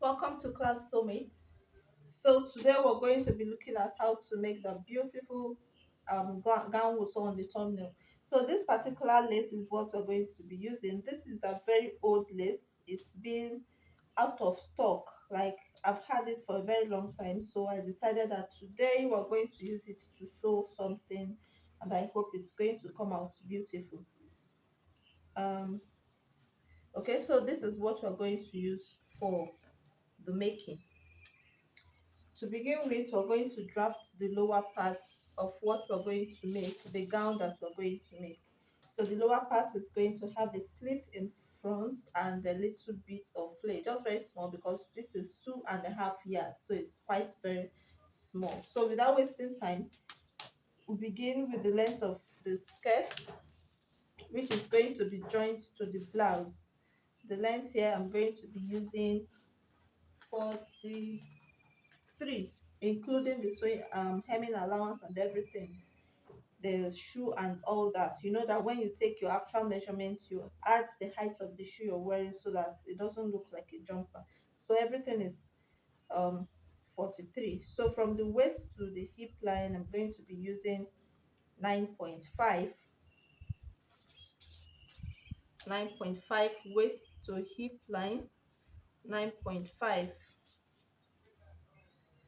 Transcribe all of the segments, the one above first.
Welcome to class Soulmate. So today we're going to be looking at how to make the beautiful gown we saw on the thumbnail. So this particular lace is what we're going to be using. This is a very old lace. It's been out of stock. Like I've had it for a very long time. So I decided that today we're going to use it to sew something, and I hope it's going to come out beautiful. Um, okay, so this is what we're going to use for the making. To begin with, we're going to draft the lower parts of what we're going to make, the gown that we're going to make. So the lower part is going to have a slit in front and a little bit of flare, just very small because this is 2.5 yards, so it's quite very small. So without wasting time, we begin with the length of the skirt, which is going to be joined to the blouse. The length here I'm going to be using 43, including the sewing hemming allowance and everything, the shoe and all that. You know that when you take your actual measurement, you add the height of the shoe you're wearing so that it doesn't look like a jumper. So everything is um 43. So from the waist to the hip line, I'm going to be using 9.5. 9.5 waist to hip line. 9.5.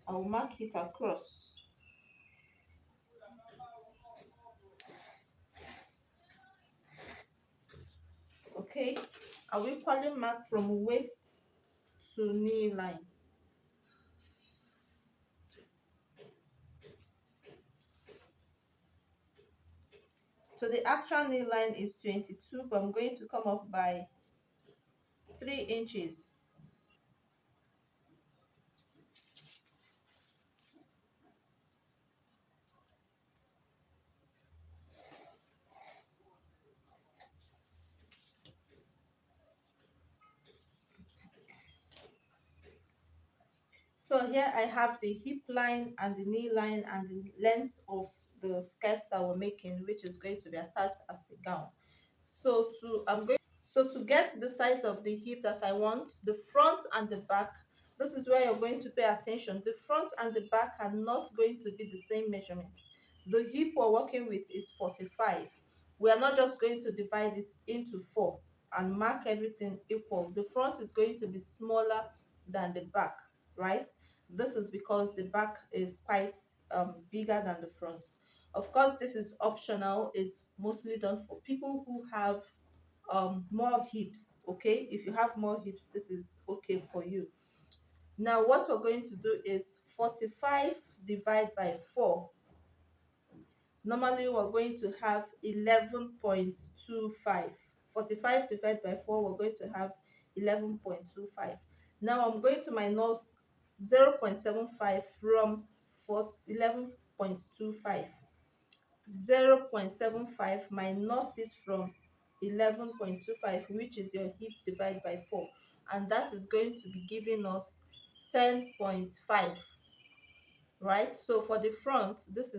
I'll mark it across. Okay, I will equally mark from waist to knee line. So the actual knee line is 22, but I'm going to come up by 3 inches. So here I have the hip line and the knee line and the length of the skirt that we're making, which is going to be attached as a gown. So to get the size of the hip that I want, the front and the back, this is where you're going to pay attention. The front and the back are not going to be the same measurements. The hip we're working with is 45. We are not just going to divide it into 4 and mark everything equal. The front is going to be smaller than the back, right? This is because the back is quite bigger than the front. Of course, this is optional. It's mostly done for people who have more hips. Okay, if you have more hips, this is okay for you. Now what we're going to do is 45 divided by 4. Normally we're going to have 11.25. 45 divided by 4, we're going to have 11.25. Now I'm going to minus 0.75 from 11.25. 0.75 minus it from 11.25, which is your hip divided by 4, and that is going to be giving us 10.5, right? So for the front, this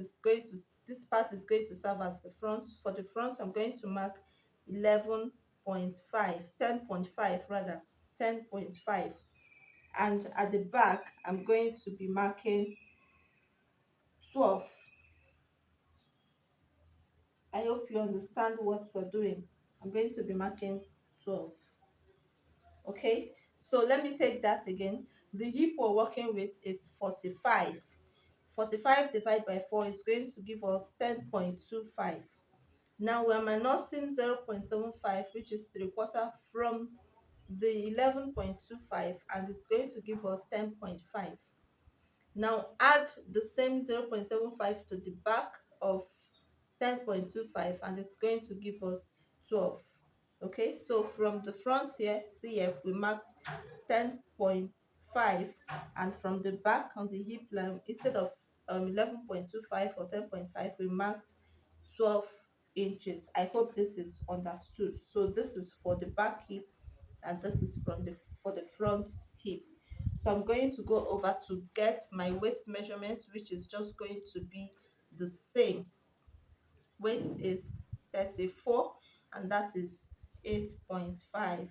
part is going to serve as the front. For the front, I'm going to mark 11.5, 10.5 rather, 10.5. And at the back, I'm going to be marking 12. I hope you understand what we're doing. I'm going to be marking 12. Okay, so let me take that again. The hip we're working with is 45. 45 divided by 4 is going to give us 10.25. Now we're minusing 0.75, which is 3/4, from the 11.25, and it's going to give us 10.5. Now add the same 0.75 to the back of 10.25, and it's going to give us 12. Okay, so from the front here, CF, we marked 10.5, and from the back on the hip line, instead of 11.25 or 10.5, we marked 12 inches. I hope this is understood. So this is for the back hip, and this is for the front hip. So I'm going to go over to get my waist measurement, which is just going to be the same. Waist is 34, and that is 8.5.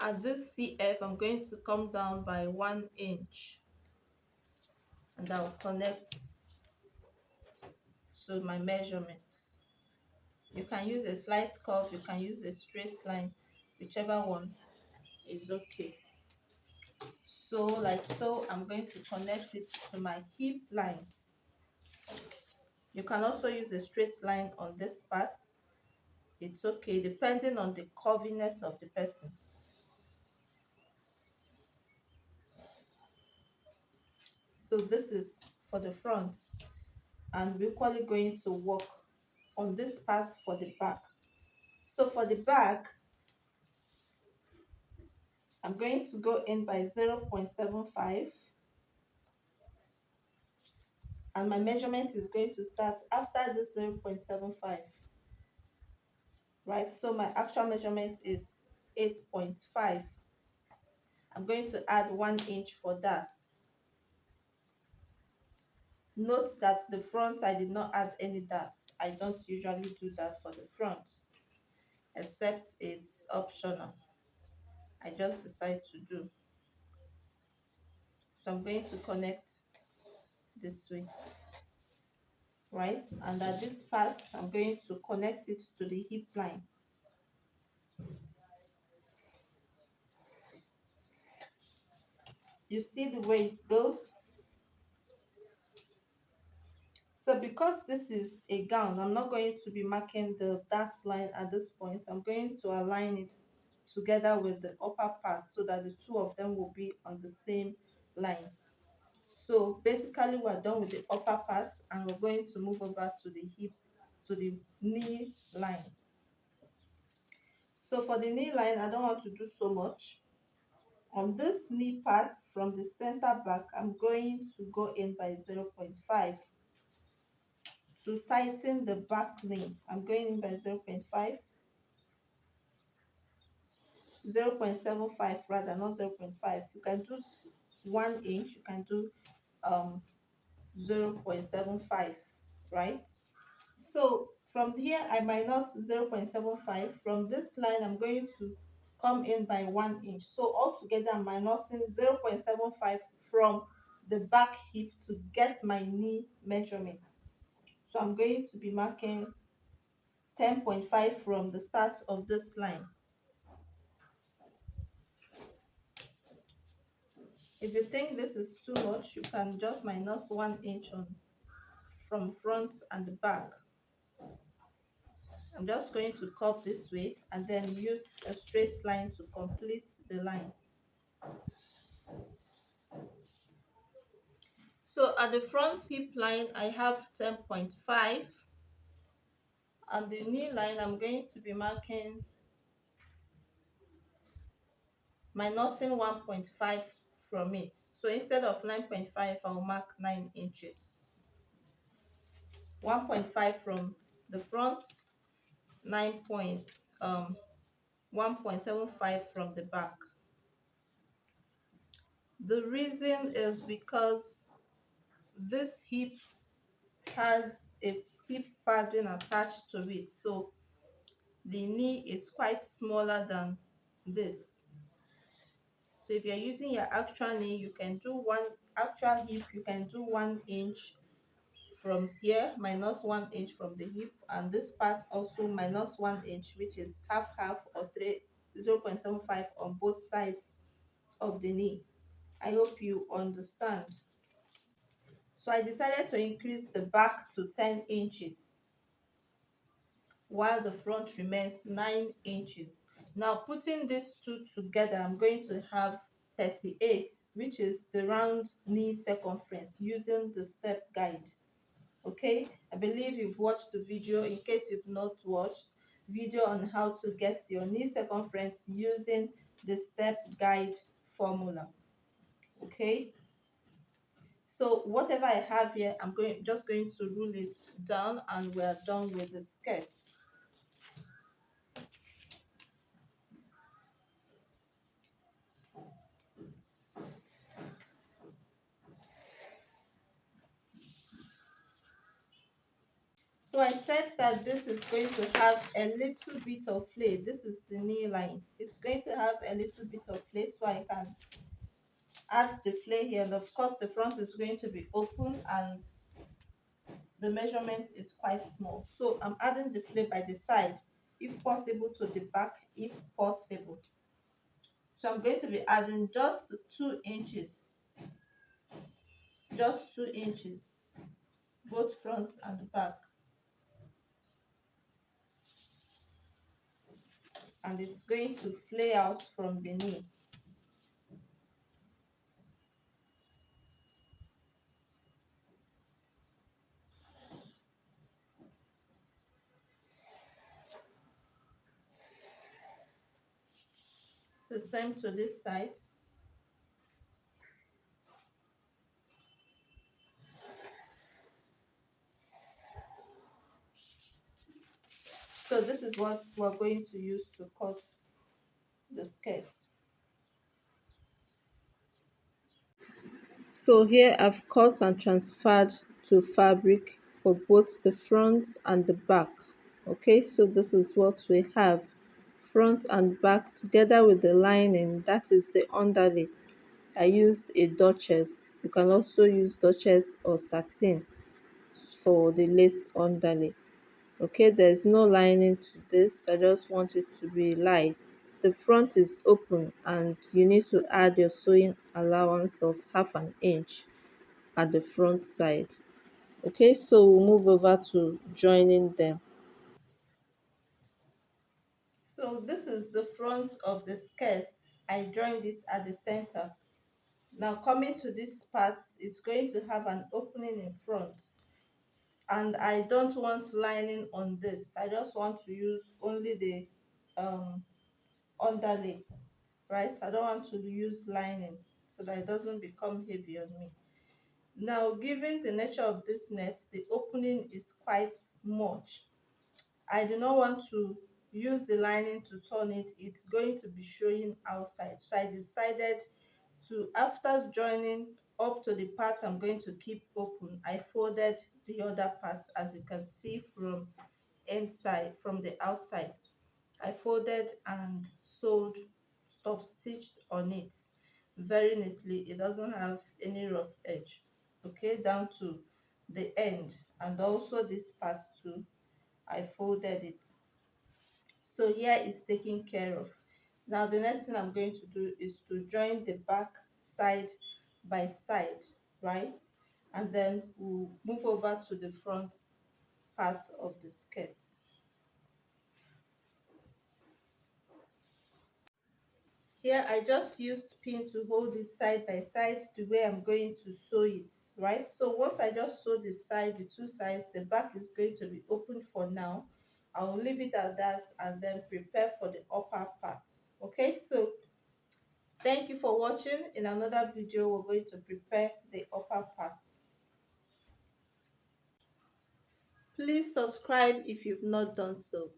At this CF, I'm going to come down by 1 inch, and I'll connect to my measurement. You can use a slight curve, you can use a straight line, whichever one is okay. So like so, I'm going to connect it to my hip line. You can also use a straight line on this part. It's okay depending on the curviness of the person. So this is for the front, and we're equally going to work on this part for the back. So for the back, I'm going to go in by 0.75, and my measurement is going to start after this 0.75, right? So my actual measurement is 8.5. I'm going to add 1 inch for that. Note that the front, I did not add any dots. I don't usually do that for the front, except it's optional. I just decide to do. So I'm going to connect this way, right? And at this part, I'm going to connect it to the hip line. You see the way it goes? So because this is a gown, I'm not going to be marking the dart line at this point. I'm going to align it together with the upper part so that the two of them will be on the same line. So basically we're done with the upper part, and we're going to move over to the hip, to the knee line. So for the knee line, I don't want to do so much. On this knee part from the center back, I'm going to go in by 0.5 to tighten the back knee. I'm going in by 0.5, 0.75 rather, not 0.5. You can do 1 inch, you can do um 0.75, right? So from here I minus 0.75. From this line I'm going to come in by 1 inch. So altogether I'm minusing 0.75 from the back hip to get my knee measurement. So I'm going to be marking 10.5 from the start of this line. If you think this is too much, you can just minus 1 inch on from front and the back. I'm just going to curve this way and then use a straight line to complete the line. So at the front hip line, I have 10.5, and the knee line, I'm going to be marking minusing 1.5 from it. So instead of 9.5, I'll mark 9 inches. 1.5 from the front, 1.75 from the back. The reason is because this hip has a hip padding attached to it, so the knee is quite smaller than this. So if you're using your actual knee, you can do one actual hip, you can do 1 inch from here, minus 1 inch from the hip, and this part also minus 1 inch, which is half half, or 0.75 on both sides of the knee. I hope you understand. So I decided to increase the back to 10 inches while the front remains 9 inches. Now putting these two together, I'm going to have 38, which is the round knee circumference using the step guide. Okay, I believe you've watched the video. In case you've not watched video on how to get your knee circumference using the step guide formula. Okay, so whatever I have here, I'm just going to rule it down, and we're done with the skirt. So I said that this is going to have a little bit of flare. This is the knee line. It's going to have a little bit of flare, so I can add the flare here. And of course, the front is going to be open and the measurement is quite small. So I'm adding the flare by the side, if possible, to the back, if possible. So I'm going to be adding just 2 inches, just 2 inches, both front and back. And it's going to flare out from the knee. The same to this side. So this is what we're going to use to cut the skirt. So here I've cut and transferred to fabric for both the front and the back. Okay, so this is what we have, front and back together with the lining, that is the underlay. I used a Duchess. You can also use Duchess or satin for the lace underlay. Okay, there's no lining to this. I just want it to be light. The front is open and you need to add your sewing allowance of 1/2 inch at the front side. Okay, so we'll move over to joining them. So this is the front of the skirt. I joined it at the center. Now coming to this part, it's going to have an opening in front, and I don't want lining on this. I just want to use only the underlay, right? I don't want to use lining so that it doesn't become heavy on me. Now, given the nature of this net, the opening is quite much. I do not want to use the lining to turn it. It's going to be showing outside. So I decided to, after joining up to the part I'm going to keep open, I folded the other part, as you can see from inside, from the outside. I folded and sewed, stop stitched on it very neatly. It doesn't have any rough edge. Okay, down to the end, and also this part too, I folded it. So here is taken care of. Now the next thing I'm going to do is to join the back side by side, right? And then we'll move over to the front part of the skirt. Here I just used pin to hold it side by side the way I'm going to sew it, right? So once I just sew the side, the two sides, the back is going to be open for now. I will leave it at that and then prepare for the upper parts. Okay, so thank you for watching. In another video, we're going to prepare the upper parts. Please subscribe if you've not done so.